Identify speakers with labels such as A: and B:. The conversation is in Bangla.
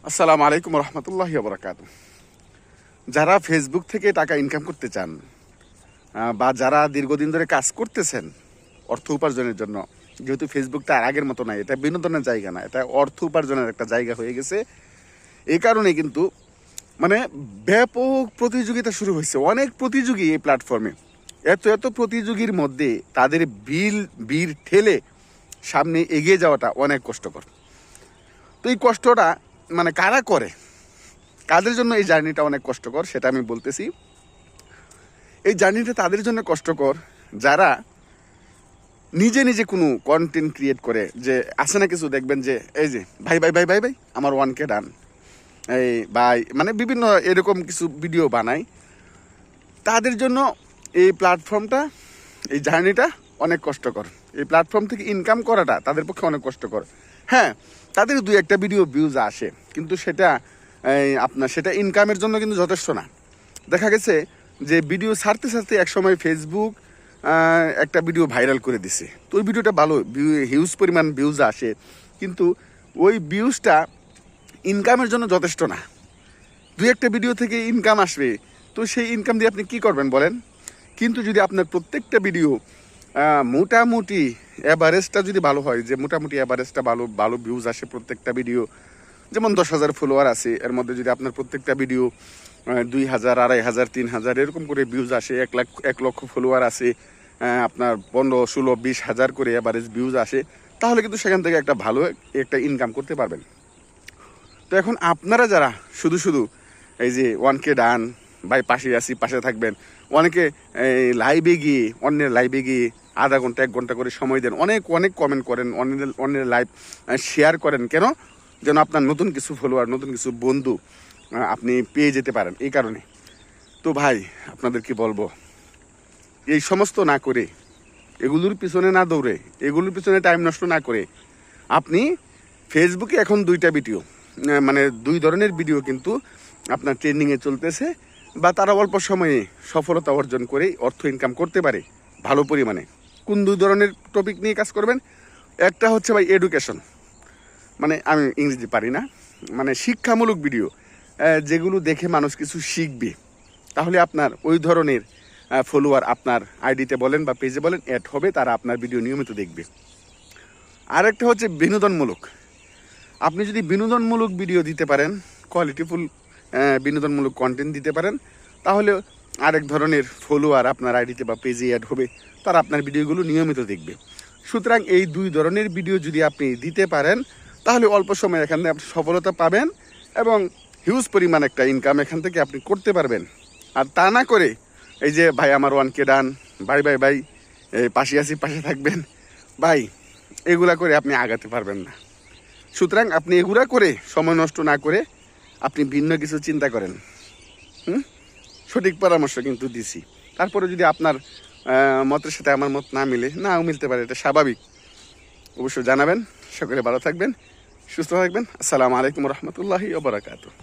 A: আসসালামু আলাইকুম রহমতুল্লাহি ওয়া বারাকাতুহু। যারা ফেসবুক থেকে টাকা ইনকাম করতে চান বা যারা দীর্ঘদিন ধরে কাজ করতেছেন অর্থ উপার্জনের জন্য, যেহেতু ফেসবুকটা আর আগের মতো নাই, এটা বিনোদনের জায়গা না, এটা অর্থ উপার্জনের একটা জায়গা হয়ে গেছে। এই কারণে কিন্তু মানে ব্যাপক প্রতিযোগিতা শুরু হয়েছে, অনেক প্রতিযোগী এই প্ল্যাটফর্মে। এত প্রতিযোগীর মধ্যে তাদের বীর ঠেলে সামনে এগিয়ে যাওয়াটা অনেক কষ্টকর। তো এই কষ্টটা মানে কারা করে, কাদের জন্য এই জার্নিটা অনেক কষ্টকর সেটা আমি বলতেছি। এই জার্নিটা তাদের জন্য কষ্টকর যারা নিজে নিজে কোনো কন্টেন্ট ক্রিয়েট করে। যে আসে না কিছু, দেখবেন যে এই যে ভাই ভাই ভাই ভাই ভাই আমার 1K ডান, এই ভাই মানে বিভিন্ন এরকম কিছু ভিডিও বানায়। তাদের জন্য এই প্ল্যাটফর্মটা, এই জার্নিটা অনেক কষ্টকর। এই প্ল্যাটফর্ম থেকে ইনকাম করাটা তাদের পক্ষে অনেক কষ্টকর। হ্যাঁ, তাদের দুই একটা ভিডিও ভিউজ আসে, কিন্তু সেটা সেটা ইনকামের জন্য কিন্তু যথেষ্ট না। দেখা গেছে যে ভিডিও ছাড়তে ছাড়তে একসময় ফেসবুক একটা ভিডিও ভাইরাল করে দিছে, তো ওই ভিডিওটা ভালো হিউজ পরিমাণ ভিউজ আসে, কিন্তু ওই ভিউজটা ইনকামের জন্য যথেষ্ট না। দুই একটা ভিডিও থেকে ইনকাম আসবে, তো সেই ইনকাম দিয়ে আপনি কি করবেন বলেন? কিন্তু যদি আপনার প্রত্যেকটা ভিডিও মোটামুটি অ্যাভারেজটা যদি ভালো হয়, যে মোটামুটি অ্যাভারেজটা ভালো ভালো ভিউজ আসে প্রত্যেকটা ভিডিও, যেমন 10,000 ফলোয়ার আছে, এর মধ্যে যদি আপনার প্রত্যেকটা ভিডিও 2,000, 2,500, 3,000 এরকম করে ভিউজ আসে, 1 লক্ষ ফলোয়ার আছে, আপনার 15, 16, 20,000 করে অ্যাভারেজ ভিউজ আসে, তাহলে কিন্তু সেখান থেকে একটা ভালো একটা ইনকাম করতে পারবেন। তো এখন আপনারা যারা শুধু শুধু এই যে 1K ডান ভাই, পাশে আসি, পাশে থাকবেন, অনেকে লাইভে গিয়ে, অন্যের লাইভে গিয়ে আধা ঘন্টা 1 ঘন্টা করে সময় দেন, অনেক অনেক কমেন্ট করেন, অন্যের লাইভ শেয়ার করেন, কেন? যেন আপনার নতুন কিছু ফলোয়ার, নতুন কিছু বন্ধু আপনি পেয়ে যেতে পারেন, এই কারণে। তো ভাই, আপনাদের কি বলবো, এই সমস্ত না করে, এগুলোর পিছনে না দৌড়ে, এগুলোর পিছনে টাইম নষ্ট না করে, আপনি ফেসবুকে এখন 2টা ভিডিও, মানে 2 ধরনের ভিডিও কিন্তু আপনার ট্রেন্ডিংয়ে চলতেছে, বা তারা অল্প সময়ে সফলতা অর্জন করে অর্থ ইনকাম করতে পারে ভালো পরিমাণে। কোন 2 ধরনের টপিক নিয়ে কাজ করবেন? একটা হচ্ছে ভাই এডুকেশন, মানে আমি ইংরেজি পারি না, মানে শিক্ষামূলক ভিডিও, যেগুলো দেখে মানুষ কিছু শিখবে, তাহলে আপনার ওই ধরনের ফলোয়ার আপনার আইডিতে বলেন বা পেজে বলেন অ্যাড হবে, তারা আপনার ভিডিও নিয়মিত দেখবে। আরেকটা হচ্ছে বিনোদনমূলক। আপনি যদি বিনোদনমূলক ভিডিও দিতে পারেন, কোয়ালিটিফুল বিনোদনমূলক কন্টেন্ট দিতে পারেন, তাহলে আরেক ধরনের ফলোয়ার আপনার আইডিতে বা পেজে অ্যাড হবে, তারা আপনার ভিডিওগুলো নিয়মিত দেখবে। সুতরাং এই 2 ধরনের ভিডিও যদি আপনি দিতে পারেন, তাহলে অল্প সময় এখান থেকে আপনি সফলতা পাবেন এবং হিউজ পরিমাণ একটা ইনকাম এখান থেকে আপনি করতে পারবেন। আর তা না করে এই যে ভাই আমার 1K ডান, ভাই ভাই ভাই এই পাশে আসি, পাশে থাকবেন ভাই, এগুলা করে আপনি আগাতে পারবেন না। সুতরাং আপনি এগুলা করে সময় নষ্ট না করে আপনি ভিন্ন কিছু চিন্তা করেন। সঠিক পরামর্শ কিন্তু দিছি। তারপরে যদি আপনার মতের সাথে আমার মত না মিলে, নাও মিলতে পারে, এটা স্বাভাবিক, অবশ্যই জানাবেন। সকলে ভালো থাকবেন, সুস্থ থাকবেন। আসসালামু আলাইকুম রহমতুল্লাহি ওয়া বারাকাতুহু।